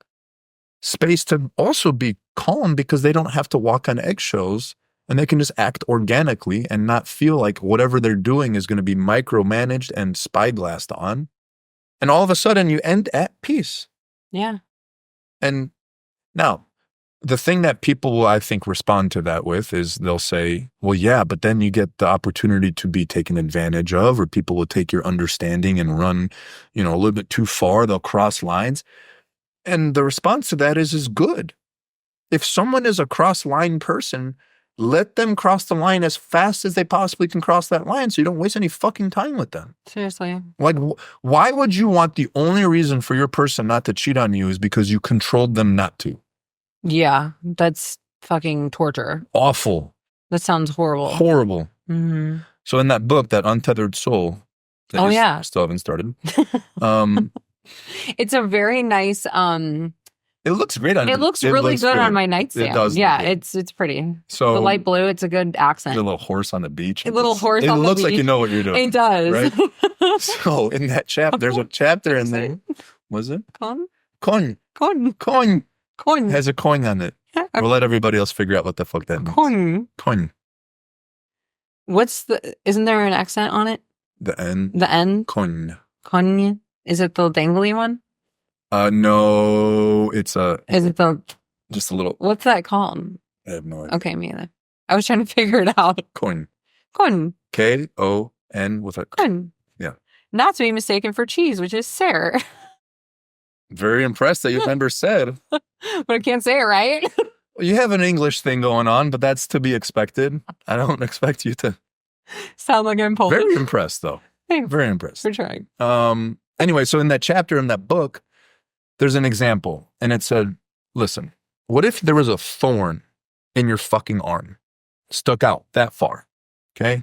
space to also be calm, because they don't have to walk on eggshells and they can just act organically and not feel like whatever they're doing is going to be micromanaged and spyglassed on. And all of a sudden you end at peace. Yeah. And now, the thing that people will, I think, respond to that with is they'll say, well, yeah, but then you get the opportunity to be taken advantage of, or people will take your understanding and run, a little bit too far. They'll cross lines. And the response to that is good. If someone is a cross-line person, let them cross the line as fast as they possibly can cross that line, so you don't waste any fucking time with them. Seriously. Like, why would you want the only reason for your person not to cheat on you is because you controlled them not to? Yeah, that's fucking torture. Awful. That sounds horrible. Horrible. Mm-hmm. So in that book, that Untethered Soul, that still haven't started. It's a very nice. It looks great on. It looks really good on my nightstand. It does. Yeah, it's pretty. So the light blue, it's a good accent. A little horse on the beach. A little horse. It on looks the beach. like you know what you're doing. It does. Right? So in that chapter, there's a chapter in there. Was it? Coin. Has a coin on it. We'll let everybody else figure out what the fuck that means. Coin. Isn't there an accent on it? The N. The N? Coin. Coin. Is it the dangly one? No, it's Is it just a little. What's that called? I have no idea. Okay, me either. I was trying to figure it out. Coin. Con. K-O-N with a. Con. Yeah. Not to be mistaken for cheese, which is sir. Very impressed that your member said. But I can't say it right. Well, you have an English thing going on, but that's to be expected. I don't expect you to sound like I'm Polish. Very impressed, though. Thanks. Very impressed. For trying. Anyway, so in that chapter in that book, there's an example, and it said, listen, what if there was a thorn in your fucking arm, stuck out that far, okay?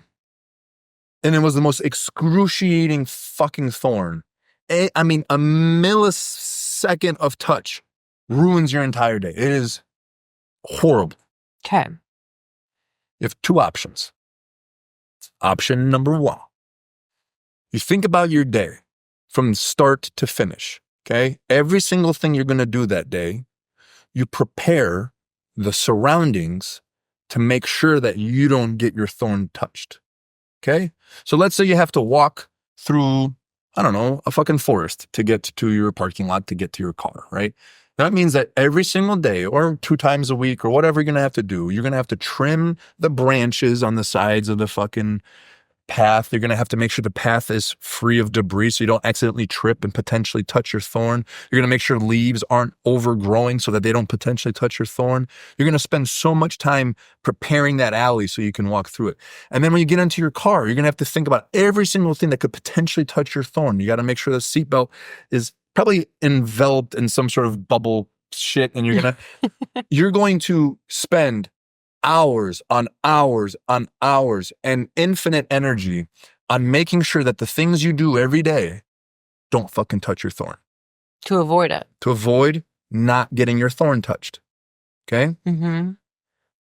And it was the most excruciating fucking thorn. I mean, a millisecond of touch ruins your entire day. It is horrible. Okay. You have two options. Option number one, you think about your day from start to finish, okay? Every single thing you're going to do that day, you prepare the surroundings to make sure that you don't get your thorn touched, okay? So let's say you have to walk through, I don't know, a fucking forest to get to your parking lot, to get to your car, right? That means that every single day or 2 times a week or whatever you're going to have to do, you're going to have to trim the branches on the sides of the fucking path. You're going to have to make sure the path is free of debris so you don't accidentally trip and potentially touch your thorn. You're going to make sure leaves aren't overgrowing so that they don't potentially touch your thorn. You're going to spend so much time preparing that alley so you can walk through it. And then when you get into your car, you're going to have to think about every single thing that could potentially touch your thorn. You got to make sure the seatbelt is probably enveloped in some sort of bubble shit, and you're going to spend hours on hours on hours and infinite energy on making sure that the things you do every day don't fucking touch your thorn. To avoid it. To avoid not getting your thorn touched. Okay? Mm-hmm.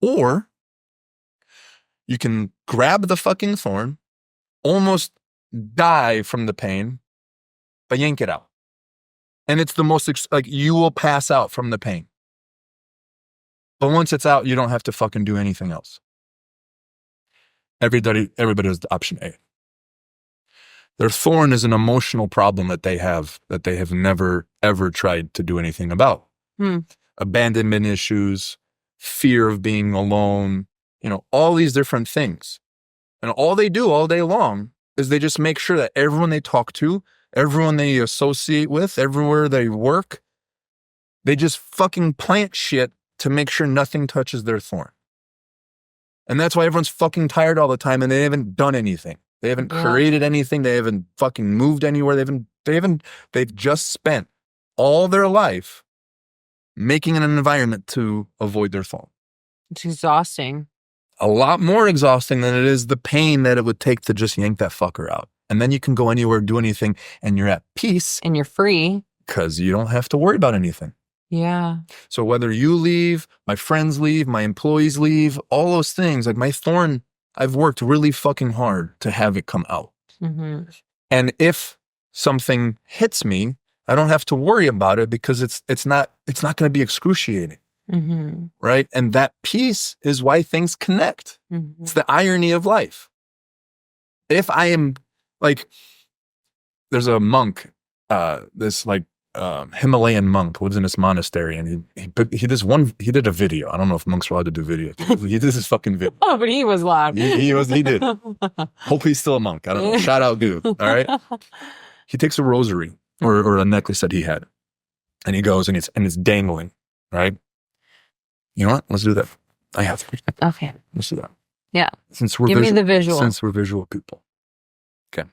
Or you can grab the fucking thorn, almost die from the pain, but yank it out. And it's the most, you will pass out from the pain. But once it's out, you don't have to fucking do anything else. Everybody has the option A. Their thorn is an emotional problem that they have never, ever tried to do anything about. Abandonment issues, fear of being alone, all these different things. And all they do all day long is they just make sure that everyone they talk to, everyone they associate with, everywhere they work, they just fucking plant shit to make sure nothing touches their thorn. And that's why everyone's fucking tired all the time and they haven't done anything. They haven't created anything. They haven't fucking moved anywhere. They've just spent all their life making an environment to avoid their thorn. It's exhausting. A lot more exhausting than it is the pain that it would take to just yank that fucker out. And then you can go anywhere, do anything, and you're at peace. And you're free. Because you don't have to worry about anything. Yeah. So whether you leave, my friends leave, my employees leave, all those things, like my thorn, I've worked really fucking hard to have it come out. Mm-hmm. And if something hits me I don't have to worry about it because it's not going to be excruciating. Mm-hmm. Right? And that peace is why things connect. Mm-hmm. It's the irony of life. If I am like, there's a monk, this like Himalayan monk lives in this monastery, and he did a video. I don't know if monks are allowed to do video. He did this fucking video. Oh, but he was loud. He did. Hopefully he's still a monk. I don't know. Shout out, dude. All right. He takes a rosary or a necklace that he had, and he goes and it's dangling. Right. You know what? Let's do that. I have to. Okay. Let's do that. Yeah. Give me the visual. Since we're visual people. Okay.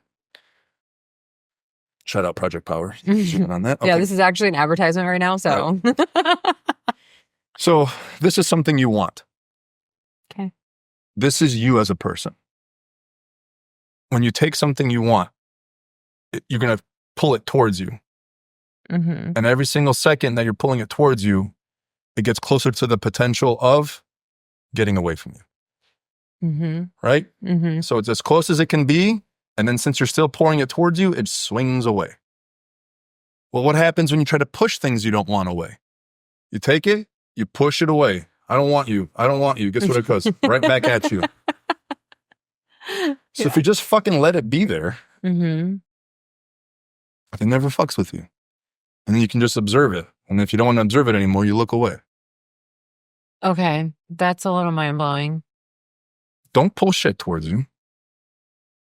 Shout out Project Power. On that. Okay. Yeah, this is actually an advertisement right now. So. So this is something you want. Okay. This is you as a person. When you take something you want, you're going to pull it towards you. Mm-hmm. And every single second that you're pulling it towards you, it gets closer to the potential of getting away from you. Mm-hmm. Right? Mm-hmm. So it's as close as it can be. And then since you're still pouring it towards you, it swings away. Well, what happens when you try to push things you don't want away? You take it, you push it away. I don't want you. I don't want you. Guess what it goes? Right back at you. So if you just fucking let it be there, mm-hmm. it never fucks with you. And then you can just observe it. And if you don't want to observe it anymore, you look away. Okay. That's a little mind-blowing. Don't pull shit towards you.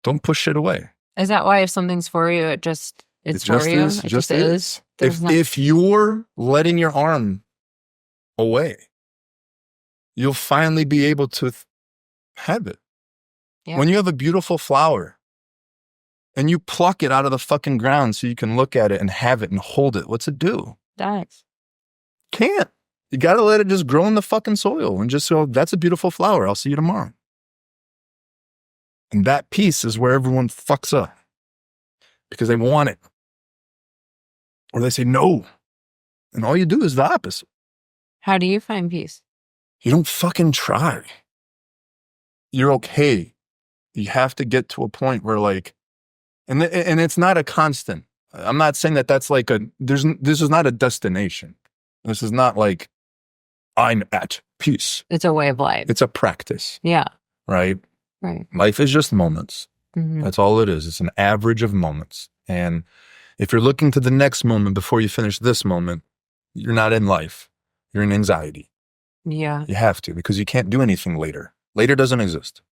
Don't push shit away. Is that why if something's for you, it's for you? It just is. If you're letting your arm away, you'll finally be able to have it. Yeah. When you have a beautiful flower and you pluck it out of the fucking ground so you can look at it and have it and hold it, what's it do? Dies. Can't. You got to let it just grow in the fucking soil and just go, that's a beautiful flower. I'll see you tomorrow. And that piece is where everyone fucks up because they want it. Or they say no. And all you do is the opposite. How do you find peace? You don't fucking try. You're okay. You have to get to a point where like, and it's not a constant. I'm not saying that that's like this is not a destination. This is not like I'm at peace. It's a way of life. It's a practice. Yeah. Right? Right. Life is just moments. Mm-hmm. That's all it is. It's an average of moments. And if you're looking to the next moment before you finish this moment, you're not in life. You're in anxiety. Yeah. You have to, because you can't do anything later. Later doesn't exist.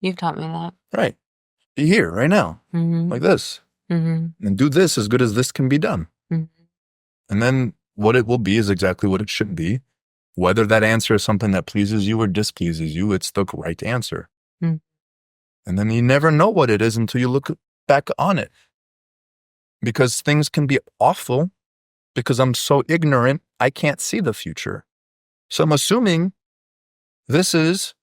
You've taught me that. Right. Be here right now, mm-hmm. like this. Mm-hmm. And do this as good as this can be done. Mm-hmm. And then what it will be is exactly what it should be. Whether that answer is something that pleases you or displeases you, it's the right answer. Mm-hmm. And then you never know what it is until you look back on it. Because things can be awful because I'm so ignorant, I can't see the future. So I'm assuming this is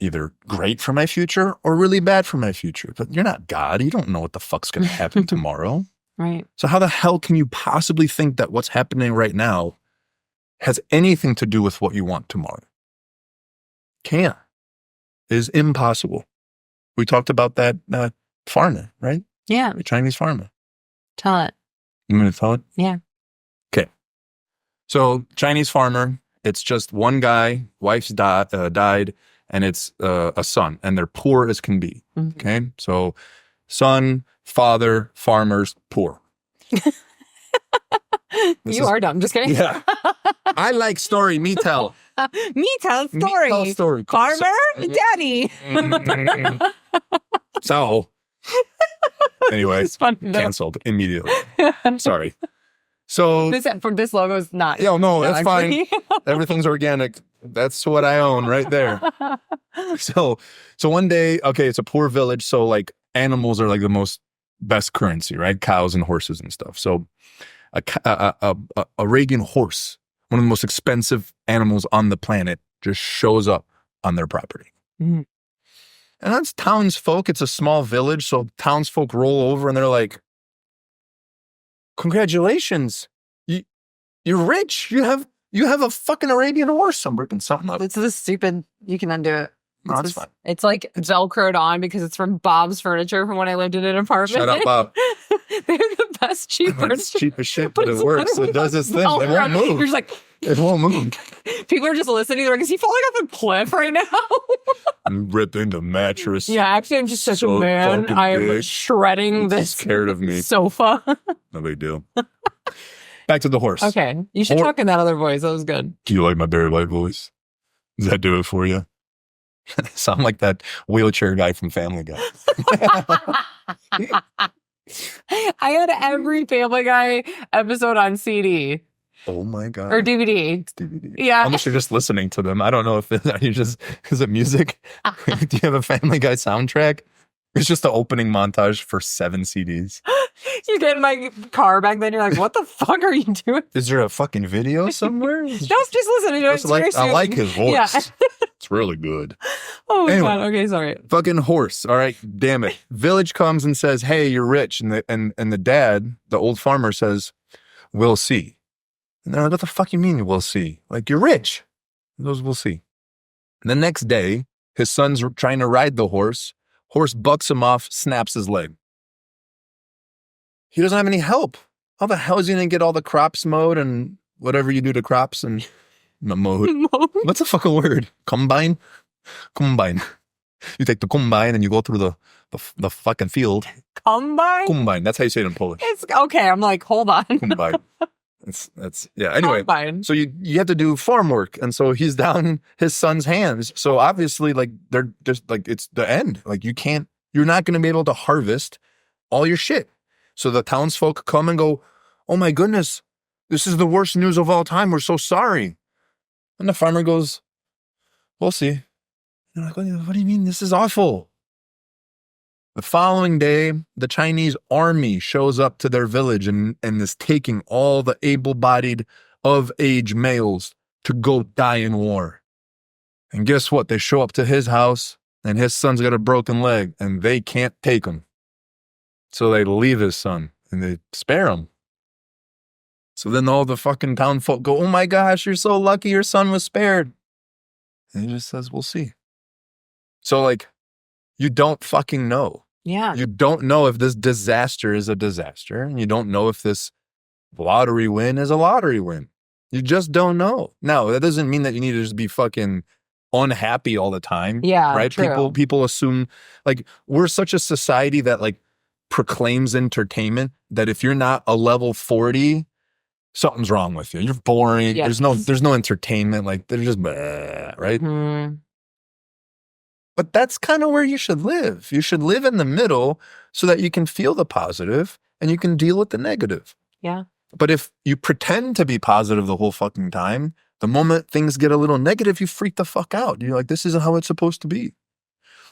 either great for my future or really bad for my future. But you're not God. You don't know what the fuck's going to happen tomorrow. Right. So how the hell can you possibly think that what's happening right now has anything to do with what you want tomorrow? Can't. It is impossible. We talked about that farmer, right? Yeah. The Chinese farmer. Tell it. You want me to tell it? Yeah. Okay. So Chinese farmer, it's just one guy, wife's died, and it's a son, and they're poor as can be. Mm-hmm. Okay. So son, father, farmers, poor. You are dumb. Just kidding. Yeah. I like story. Me tell. Me tell story. Me tell story. Farmer, daddy. So, anyway, It's fun, canceled immediately. Sorry. So this logo is not. Yeah, no, that's actually. fine. Everything's organic. That's what I own right there. So one day, okay, it's a poor village. So like animals are like the most best currency, right? Cows and horses and stuff. So a Arabian horse, one of the most expensive animals on the planet, just shows up on their property. Mm-hmm. And that's townsfolk. It's a small village. So townsfolk roll over and they're like, congratulations. You're rich. You have a fucking Arabian horse. I'm ripping something up. It's this stupid. You can undo it. No, that's fine. It's like Velcroed on because it's from Bob's Furniture from when I lived in an apartment. Shut up, Bob. They're the That's cheaper. It's cheap as shit, but it works. It does its thing. It won't move. You're just like, it won't move. People are just listening. They're like, is he falling off a cliff right now? I'm ripped into mattress. Yeah, actually, I'm just such a man. I am shredding this scared of me. sofa. No big deal. Back to the horse. Okay. You should talk in that other voice. That was good. Do you like my Barry White voice? Does that do it for you? Sound like that wheelchair guy from Family Guy. I had every Family Guy episode on CD. Oh my God. Or DVD. It's DVD. Yeah. Unless you're just listening to them. I don't know if is it music? Do you have a Family Guy soundtrack? It's just the opening montage for 7 CDs. You get in my car back then, you're like, what the fuck are you doing? Is there a fucking video somewhere? Just listening to it. I like his voice. Yeah. It's really good. Oh my Anyway. God. Okay, sorry. Fucking horse. All right. Damn it. Village comes and says, hey, you're rich. And the dad, the old farmer, says, we'll see. And they're like, what the fuck you mean we'll see? Like, you're rich. He goes, we'll see. And the next day, his son's trying to ride the horse. Horse bucks him off, snaps his leg. He doesn't have any help. How the hell is he going to get all the crops mowed and whatever you do to crops and mowed? What's the fucking word? Combine? Combine. You take the combine and you go through the fucking field. Combine? Combine. That's how you say it in Polish. It's okay. I'm like, hold on. Combine. That's yeah. Anyway, Combine. so you have to do farm work, and so he's down his son's hands. So obviously, like they're just like it's the end. Like you're not going to be able to harvest all your shit. So the townsfolk come and go, "Oh my goodness, this is the worst news of all time. We're so sorry." And the farmer goes, "We'll see." And they're like, "What do you mean? This is awful." The following day, the Chinese army shows up to their village and is taking all the able-bodied, of-age males to go die in war. And guess what? They show up to his house, and his son's got a broken leg, and they can't take him. So they leave his son, and they spare him. So then all the fucking town folk go, oh my gosh, you're so lucky your son was spared. And he just says, we'll see. So like, you don't fucking know. Yeah. You don't know if this disaster is a disaster. And you don't know if this lottery win is a lottery win. You just don't know. Now, that doesn't mean that you need to just be fucking unhappy all the time. Yeah, right? true. People assume, like, we're such a society that, like, proclaims entertainment that if you're not a level 40, something's wrong with you. You're boring. Yes. There's no entertainment. Like, they're just, right? Mm-hmm. But that's kind of where you should live. You should live in the middle so that you can feel the positive and you can deal with the negative. Yeah. But if you pretend to be positive the whole fucking time, the moment things get a little negative, you freak the fuck out. You're like, this isn't how it's supposed to be.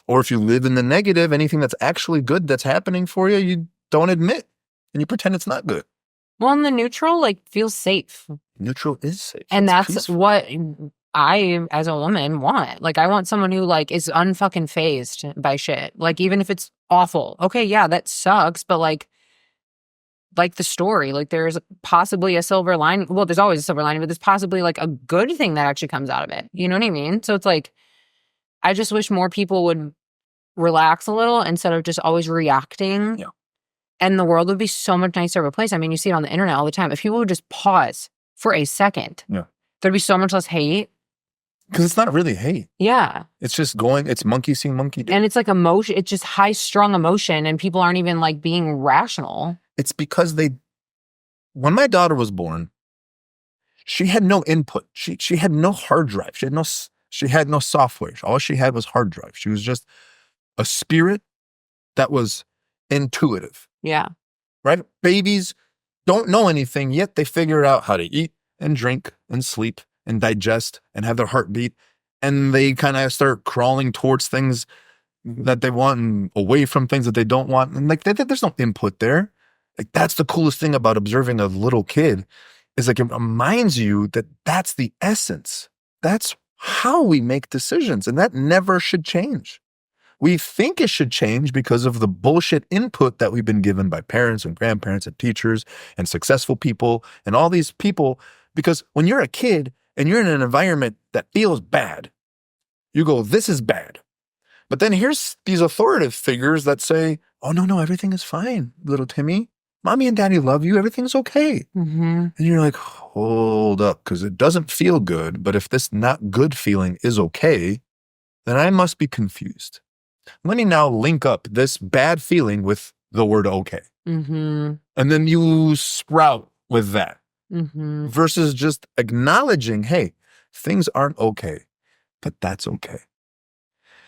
Or if you live in the negative, anything that's actually good that's happening for you, you don't admit and you pretend it's not good. Well, and the neutral, like, feels safe. Neutral is safe. And It's that's peaceful. what I, as a woman, want. Like, I want someone who, like, is unfucking phased by shit. Like, even if it's awful. Okay, yeah, that sucks, but, like the story, like, there's possibly a silver lining. Well, there's always a silver lining, but there's possibly, like, a good thing that actually comes out of it. You know what I mean? So it's like, I just wish more people would relax a little instead of just always reacting. Yeah. And the world would be so much nicer of a place. I mean, you see it on the internet all the time. If people would just pause for a second, Yeah. there'd be so much less hate. Because it's not really hate. Yeah. It's just it's monkey see, monkey do. And it's like emotion. It's just high strung emotion. And people aren't even like being rational. It's because when my daughter was born, she had no input. She had no hard drive. She had no software. All she had was hard drive. She was just a spirit that was intuitive. Yeah. Right? Babies don't know anything, yet they figure out how to eat and drink and sleep and digest and have their heartbeat. And they kind of start crawling towards things that they want and away from things that they don't want. And like, there's no input there. Like, that's the coolest thing about observing a little kid is like, it reminds you that that's the essence. That's how we make decisions. And that never should change. We think it should change because of the bullshit input that we've been given by parents and grandparents and teachers and successful people and all these people. Because when you're a kid and you're in an environment that feels bad, you go, this is bad. But then here's these authoritative figures that say, oh, no, everything is fine, little Timmy. mommy and daddy love you. Everything's okay. Mm-hmm. And you're like, hold up, because it doesn't feel good. But if this not good feeling is okay, then I must be confused. Let me now link up this bad feeling with the word okay. Mm-hmm. And then you sprout with that versus just acknowledging, hey, things aren't okay, but that's okay.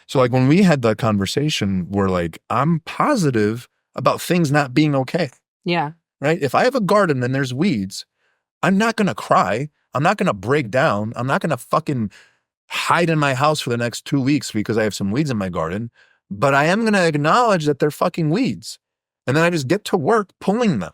So like when we had that conversation, we're like, I'm positive about things not being okay. Yeah. Right? If I have a garden and there's weeds, I'm not going to cry. I'm not going to break down. I'm not going to fucking hide in my house for the next 2 weeks because I have some weeds in my garden. But I am going to acknowledge that they're fucking weeds. And then I just get to work pulling them.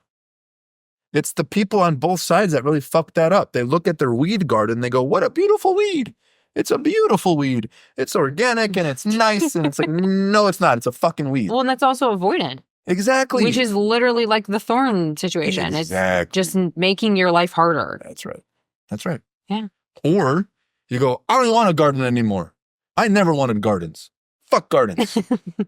It's the people on both sides that really fuck that up. They look at their weed garden. They go, what a beautiful weed. It's a beautiful weed. It's organic and it's nice. And it's like, no, it's not. It's a fucking weed. Well, and that's also avoidant. Exactly. Which is literally like the thorn situation. Exactly. It's just making your life harder. That's right. That's right. Yeah. Or you go, I don't want a garden anymore. I never wanted gardens. Fuck gardens.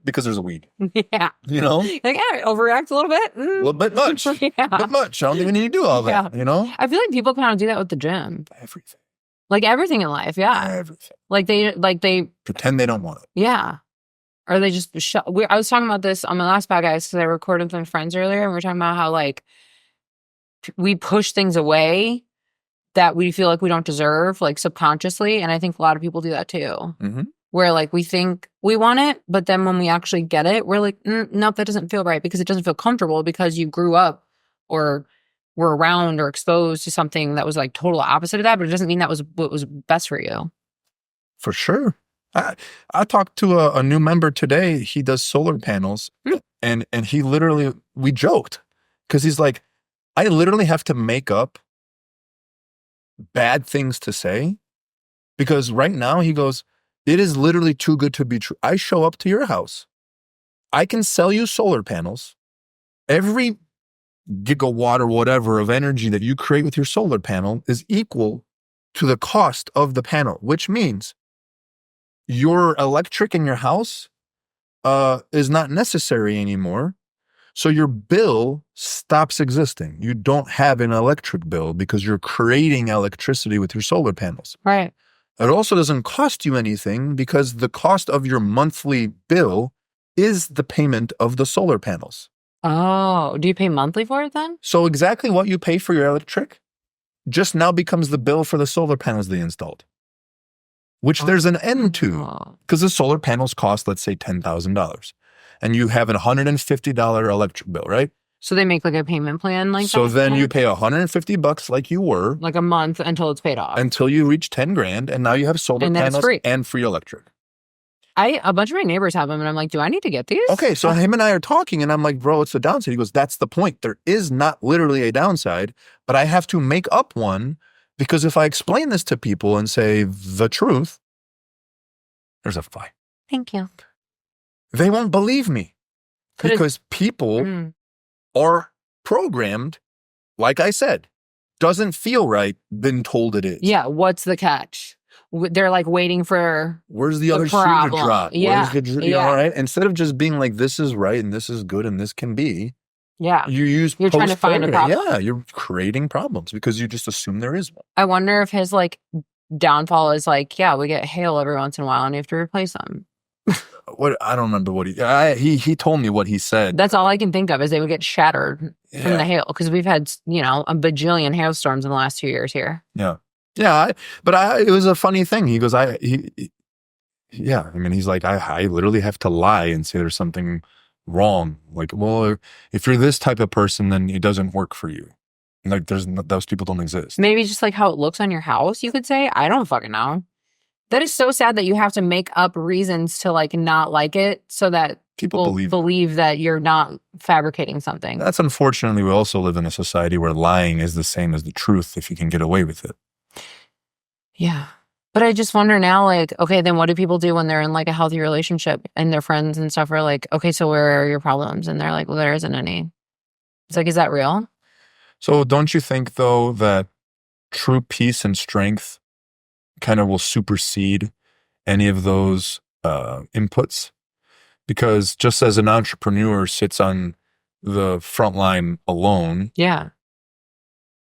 Because there's a weed. Yeah. You know? Like, yeah, overreact a little bit. A little bit much. Yeah. Bit much. I don't think we need to do all that. You know? I feel like people kind of do that with the gym. Everything. Like everything in life. Yeah. Everything. Like they pretend they don't want it. Yeah. Or they just I was talking about this on my last podcast because I recorded with my friends earlier, and we were talking about how like we push things away that we feel like we don't deserve, like subconsciously. And I think a lot of people do that too. Mm-hmm. Where like we think we want it, but then when we actually get it, we're like, nope, that doesn't feel right because it doesn't feel comfortable because you grew up or were around or exposed to something that was like total opposite of that, but it doesn't mean that was what was best for you. For sure. I talked to a new member today. He does solar panels and he literally, we joked because he's like, I literally have to make up bad things to say because right now he goes, it is literally too good to be true. I show up to your house. I can sell you solar panels. Every gigawatt or whatever of energy that you create with your solar panel is equal to the cost of the panel, which means your electric in your house is not necessary anymore. So your bill stops existing. You don't have an electric bill because you're creating electricity with your solar panels. Right. It also doesn't cost you anything because the cost of your monthly bill is the payment of the solar panels. Oh, do you pay monthly for it then? So exactly what you pay for your electric just now becomes the bill for the solar panels they installed, which there's an end to because the solar panels cost, let's say, $10,000 and you have a $150 electric bill, right? So they make like a payment plan like that? So then you pay $150 like you were. Like a month until it's paid off. Until you reach 10 grand and now you have solar panels and free electric. A bunch of my neighbors have them and I'm like, do I need to get these? Okay, so him and I are talking and I'm like, bro, what's the downside? He goes, that's the point. There is not literally a downside, but I have to make up one because if I explain this to people and say the truth, there's a fight. Thank you. They won't believe me because people are programmed, like I said, doesn't feel right, been told it is. Yeah, what's the catch? They're like waiting for where's the other shoe to drop? Yeah. All right. Instead of just being like, this is right and this is good and this can be. Yeah. You're trying to find a problem. Yeah, you're creating problems because you just assume there is one. I wonder if his like downfall is like, yeah, we get hail every once in a while and you have to replace them. What I don't remember what he told me what he said. That's all I can think of is they would get shattered from the hail because we've had a bajillion hailstorms in the last 2 years here. Yeah, it was a funny thing. He goes, he's like, I literally have to lie and say there's something wrong. Like, well, if you're this type of person, then it doesn't work for you. Like, those people don't exist. Maybe just like how it looks on your house, you could say. I don't fucking know. That is so sad that you have to make up reasons to like not like it so that people believe that you're not fabricating something. That's unfortunately, we also live in a society where lying is the same as the truth if you can get away with it. Yeah. But I just wonder now, like, okay, then what do people do when they're in like a healthy relationship and their friends and stuff are like, okay, so where are your problems? And they're like, well, there isn't any. It's like, is that real? So don't you think though that true peace and strength kind of will supersede any of those inputs? Because just as an entrepreneur sits on the front line alone. Yeah.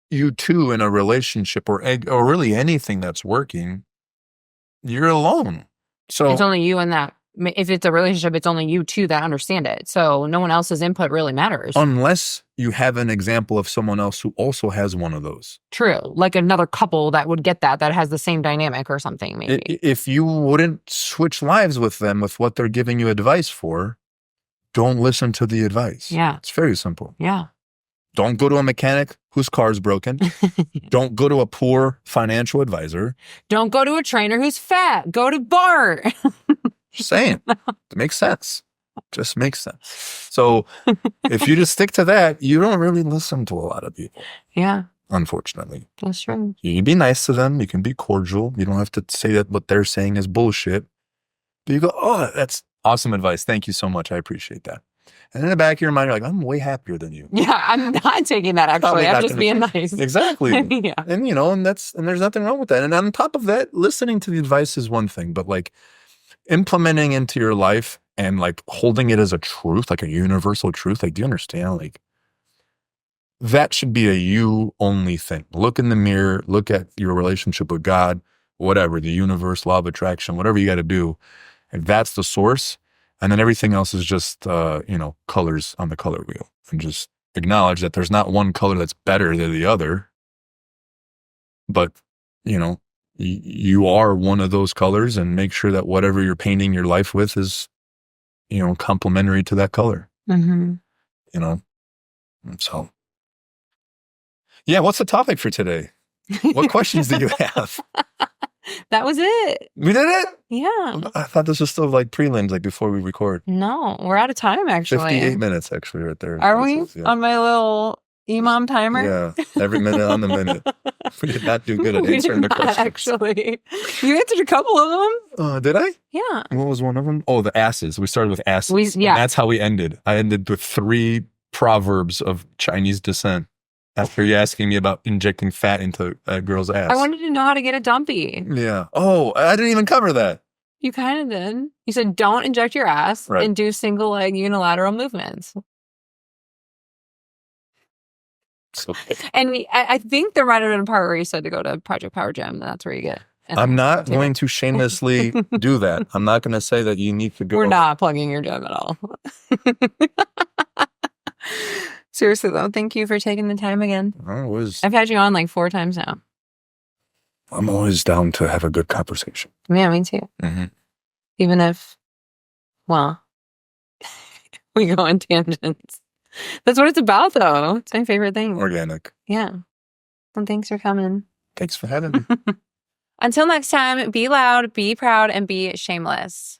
You too, in a relationship or really anything that's working, you're alone. So it's only you and that. If it's a relationship, it's only you two that understand it. So no one else's input really matters. Unless you have an example of someone else who also has one of those. True. Like another couple that would get that has the same dynamic or something, maybe. If you wouldn't switch lives with them with what they're giving you advice for, don't listen to the advice. Yeah. It's very simple. Yeah. Don't go to a mechanic whose car is broken. Don't go to a poor financial advisor. Don't go to a trainer who's fat. Go to Bart. Just saying. It makes sense. Just makes sense. So if you just stick to that, you don't really listen to a lot of people. Yeah. Unfortunately. That's true. You can be nice to them. You can be cordial. You don't have to say that what they're saying is bullshit. But you go, oh, that's awesome advice. Thank you so much. I appreciate that. And in the back of your mind, you're like, I'm way happier than you. Yeah, I'm not taking that, actually. I'm just being nice. Exactly. Yeah. And, and there's nothing wrong with that. And on top of that, listening to the advice is one thing, but like implementing into your life and like holding it as a truth, like a universal truth, like, do you understand? Like, that should be a you only thing. Look in the mirror, look at your relationship with God, whatever, the universe, law of attraction, whatever you got to do. And that's the source. And then everything else is just, colors on the color wheel. And just acknowledge that there's not one color that's better than the other. But, you are one of those colors, and make sure that whatever you're painting your life with is, complementary to that color. Mm-hmm. So, yeah, what's the topic for today? What questions do you have? That was it. We did it? Yeah. I thought this was still like prelims, like before we record. No, we're out of time, actually. 58 minutes, actually, right there. Are we? Yeah. On my little EMOM timer? Yeah, every minute on the minute. We did not do good at answering the questions. Actually. You answered a couple of them. Did I? Yeah. What was one of them? Oh, the asses. We started with asses. Yeah. And that's how we ended. I ended with 3 proverbs of Chinese descent. After you asking me about injecting fat into a girl's ass. I wanted to know how to get a dumpy. Yeah. Oh, I didn't even cover that. You kind of did. You said don't inject your ass and do single leg unilateral movements. And I think there might have been a part where you said to go to Project Power Gym. That's where you get. I'm not going to shamelessly do that. I'm not going to say that you need to go. We're not plugging your gym at all. Seriously, though, thank you for taking the time again. I've had you on like 4 times now. I'm always down to have a good conversation. Yeah, me too. Mm-hmm. Even if, we go on tangents. That's what it's about, though. It's my favorite thing. Organic. Yeah. Well, thanks for coming. Thanks for having me. Until next time, be loud, be proud, and be shameless.